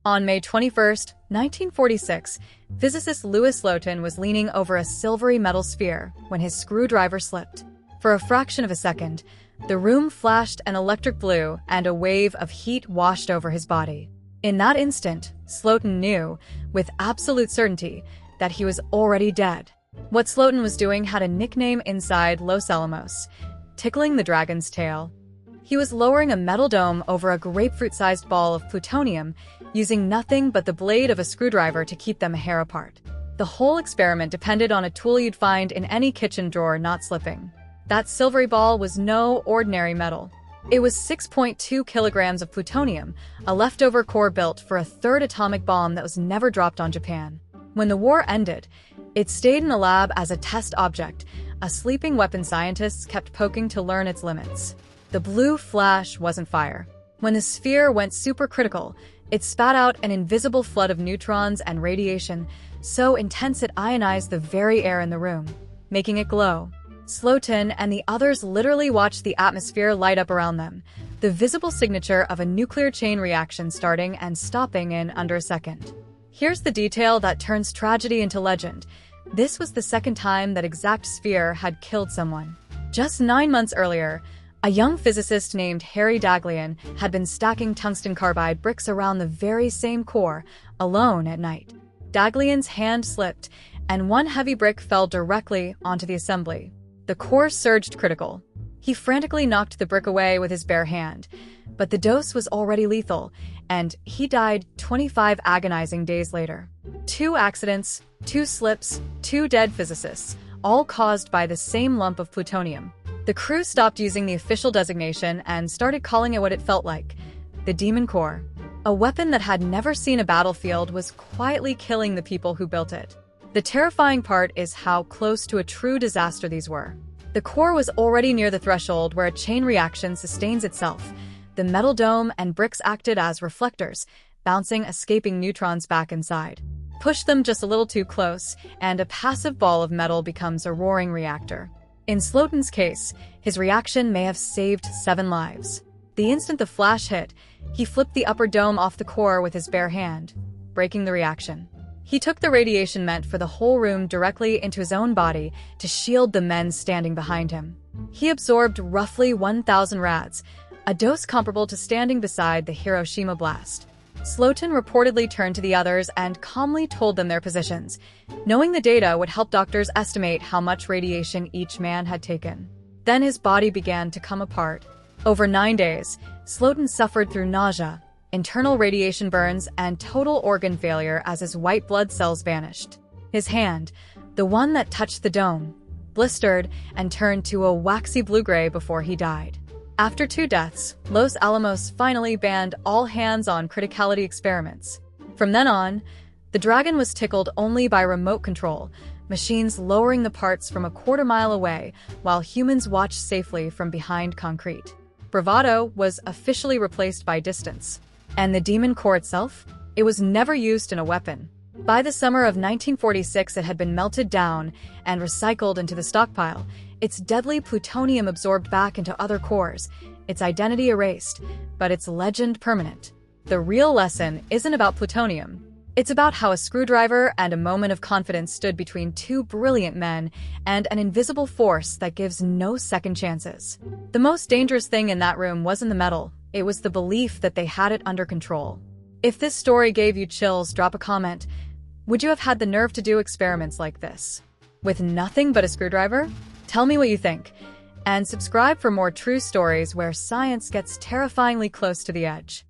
On May 21, 1946, physicist Louis Slotin was leaning over a silvery metal sphere when his screwdriver slipped. For a fraction of a second, the room flashed an electric blue and a wave of heat washed over his body. In that instant, Slotin knew, with absolute certainty, that he was already dead. What Slotin was doing had a nickname inside Los Alamos: tickling the dragon's tail. He was lowering a metal dome over a grapefruit-sized ball of plutonium, using nothing but the blade of a screwdriver to keep them a hair apart. The whole experiment depended on a tool you'd find in any kitchen drawer not slipping. That silvery ball was no ordinary metal. It was 6.2 kilograms of plutonium, a leftover core built for a third atomic bomb that was never dropped on Japan. When the war ended, it stayed in a lab as a test object. A sleeping weapons scientists kept poking to learn its limits. The blue flash wasn't fire. When the sphere went supercritical, it spat out an invisible flood of neutrons and radiation, so intense it ionized the very air in the room, making it glow. Slotin and the others literally watched the atmosphere light up around them, the visible signature of a nuclear chain reaction starting and stopping in under a second. Here's the detail that turns tragedy into legend. This was the second time that exact sphere had killed someone. Just 9 months earlier, a young physicist named Harry Daghlian had been stacking tungsten carbide bricks around the very same core, alone at night. Daghlian's hand slipped, and one heavy brick fell directly onto the assembly. The core surged critical. He frantically knocked the brick away with his bare hand, but the dose was already lethal, and he died 25 agonizing days later. 2 accidents, 2 slips, 2 dead physicists, all caused by the same lump of plutonium. The crew stopped using the official designation and started calling it what it felt like: the Demon Core. A weapon that had never seen a battlefield was quietly killing the people who built it. The terrifying part is how close to a true disaster these were. The core was already near the threshold where a chain reaction sustains itself. The metal dome and bricks acted as reflectors, bouncing escaping neutrons back inside. Push them just a little too close, and a passive ball of metal becomes a roaring reactor. In Slotin's case, his reaction may have saved 7 lives. The instant the flash hit, he flipped the upper dome off the core with his bare hand, breaking the reaction. He took the radiation meant for the whole room directly into his own body to shield the men standing behind him. He absorbed roughly 1,000 rads, a dose comparable to standing beside the Hiroshima blast. Slotin reportedly turned to the others and calmly told them their positions. Knowing the data would help doctors estimate how much radiation each man had taken. Then his body began to come apart. Over 9 days, Slotin suffered through nausea, internal radiation burns, and total organ failure as his white blood cells vanished. His hand, the one that touched the dome, blistered and turned to a waxy blue-gray before he died. After 2 deaths, Los Alamos finally banned all hands-on criticality experiments. From then on, the Dragon was tickled only by remote control, machines lowering the parts from a quarter-mile away while humans watched safely from behind concrete. Bravado was officially replaced by distance. And the Demon Core itself? It was never used in a weapon. By the summer of 1946, it had been melted down and recycled into the stockpile, its deadly plutonium absorbed back into other cores, its identity erased, but its legend permanent. The real lesson isn't about plutonium. It's about how a screwdriver and a moment of confidence stood between 2 brilliant men and an invisible force that gives no second chances. The most dangerous thing in that room wasn't the metal. It was the belief that they had it under control. If this story gave you chills, drop a comment. Would you have had the nerve to do experiments like this? With nothing but a screwdriver? Tell me what you think. And subscribe for more true stories where science gets terrifyingly close to the edge.